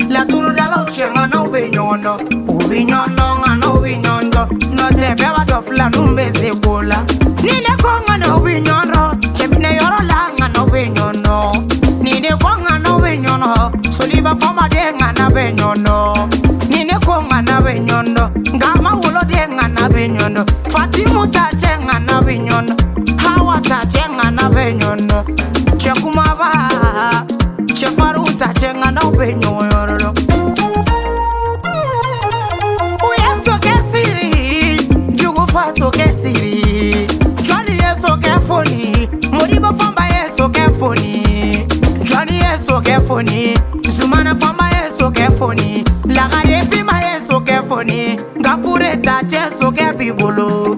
La turu da lo chenga no binyondo. Ubinyondo nga no binyondo. No te beba do fla numbe se kola. Nine konga no binyondo. Chemine yoro la nga no binyondo. Nine konga no binyondo. Soliba fama de nga na binyondo. Nine konga na binyondo. Gama ulo de nga na binyondo. Fatimu ta chenga na binyondo. Hawa ta chenga na binyondo. Chekuma ba. Chefaru ta chenga na binyondo. So get siri, Johnny is so careful. Moriba Famba is so careful. Johnny is so careful. Zumana Famba is so careful. Lagare Pima is so careful. Gafure Tache so careful.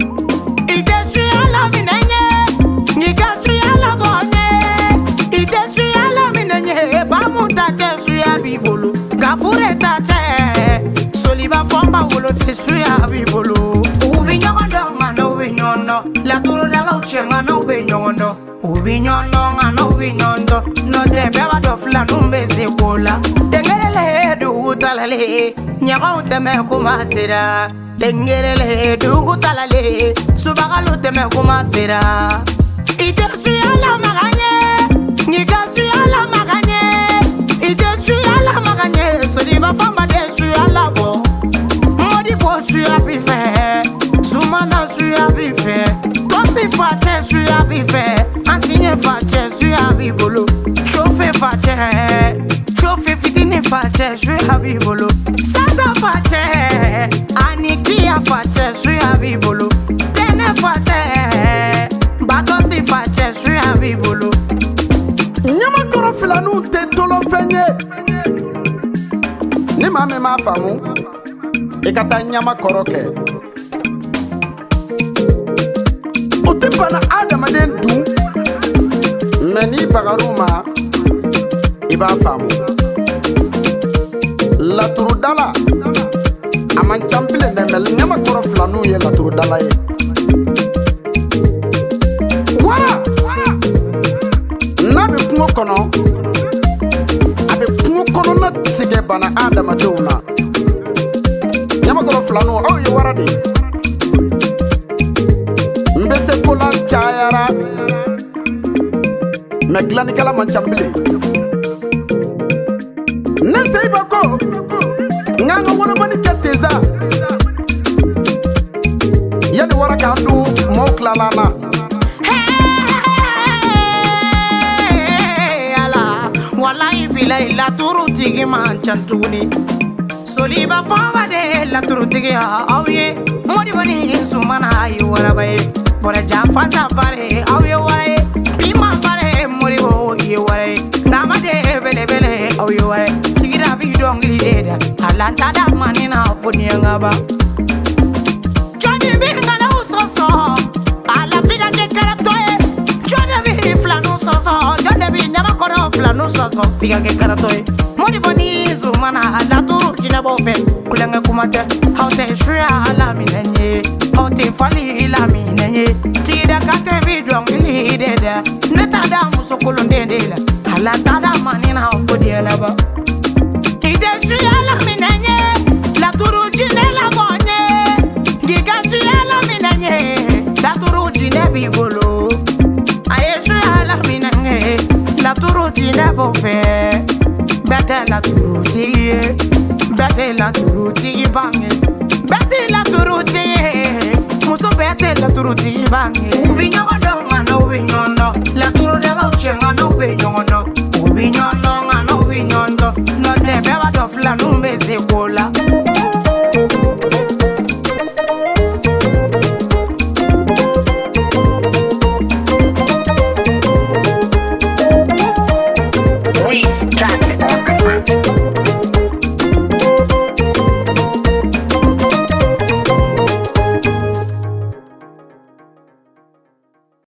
It is Suala Minanye, Nika Suala Bonne. It is Suala Minanye, Bamu Tache Suya Bibulu. Gafure Tache, Soliva Famba will Suya Bibulu. La turu da lo chenga no binyondo. Ubinyondo nga no binyondo. No te beba do fla numbe se kola. Tengerele du utalale. Nyaga uteme kumasira. Tengerele du utalale. Subagalu teme kumasira. Ite suyala maganye. Nika suyala maganye. Ite suyala maganye. Sodiba famba de suyala bo. Modi bo suya bife. Sumana suya bife. Fate suya bife, ansigne fate suya bibolo. Chofe fate, chofe fitine fate suya bibolo. Sata fate, anikia fate suya bibolo. Tene fate, batosi fate suya bibolo. Nyama koro filanu te tolo fenye. Ni mame ma famu, ekata nyama koro ke. Pana Adam den du meni bagaruma iba famu la turudala aman champile ndemel nyama koro flanu ye la turudala ye wa nabe kungo kono abe kungo kono na sige bana Adam duna nyama koro flanu o ye warade mbese kola chayara meglani kala manchambile nese ibako nganga wona bani keteza yani wara kandu moklalana ala wallahi billahi la turu tigi manchantuni soliba fama de la turu tigi awye modi bani sumana ayi wara baye Bora jafanta bare awye ware bima bare mori wo ye ware ngama de bele bele awye ware sigira bi dongli deda alanta da manina foni ngaba Johnny bi ngala usoso ala figa ke karatoe Johnny bi flanu soso Johnny bi nyama koro flanu soso figa ke karatoe mori boni zumana ala turu jina bofe kulanga kumate haute shria ala minenye haute fali ila minenye tida kate video ngili deda neta da musokolo ndendela ala tada manina fodi elaba ide shria ala minenye la turu jina la bonye giga shria ala minenye la turu jina bibolo aye shria ala minenye la turu jina bofe bete la turu tiye bete la turu tiye bange bete la turu tiye muso bete la turu tiye bange ubinyondo ngano ubinyondo la turu de la chenga no ubinyondo ubinyondo ngano ubinyondo no te beba do fla numbe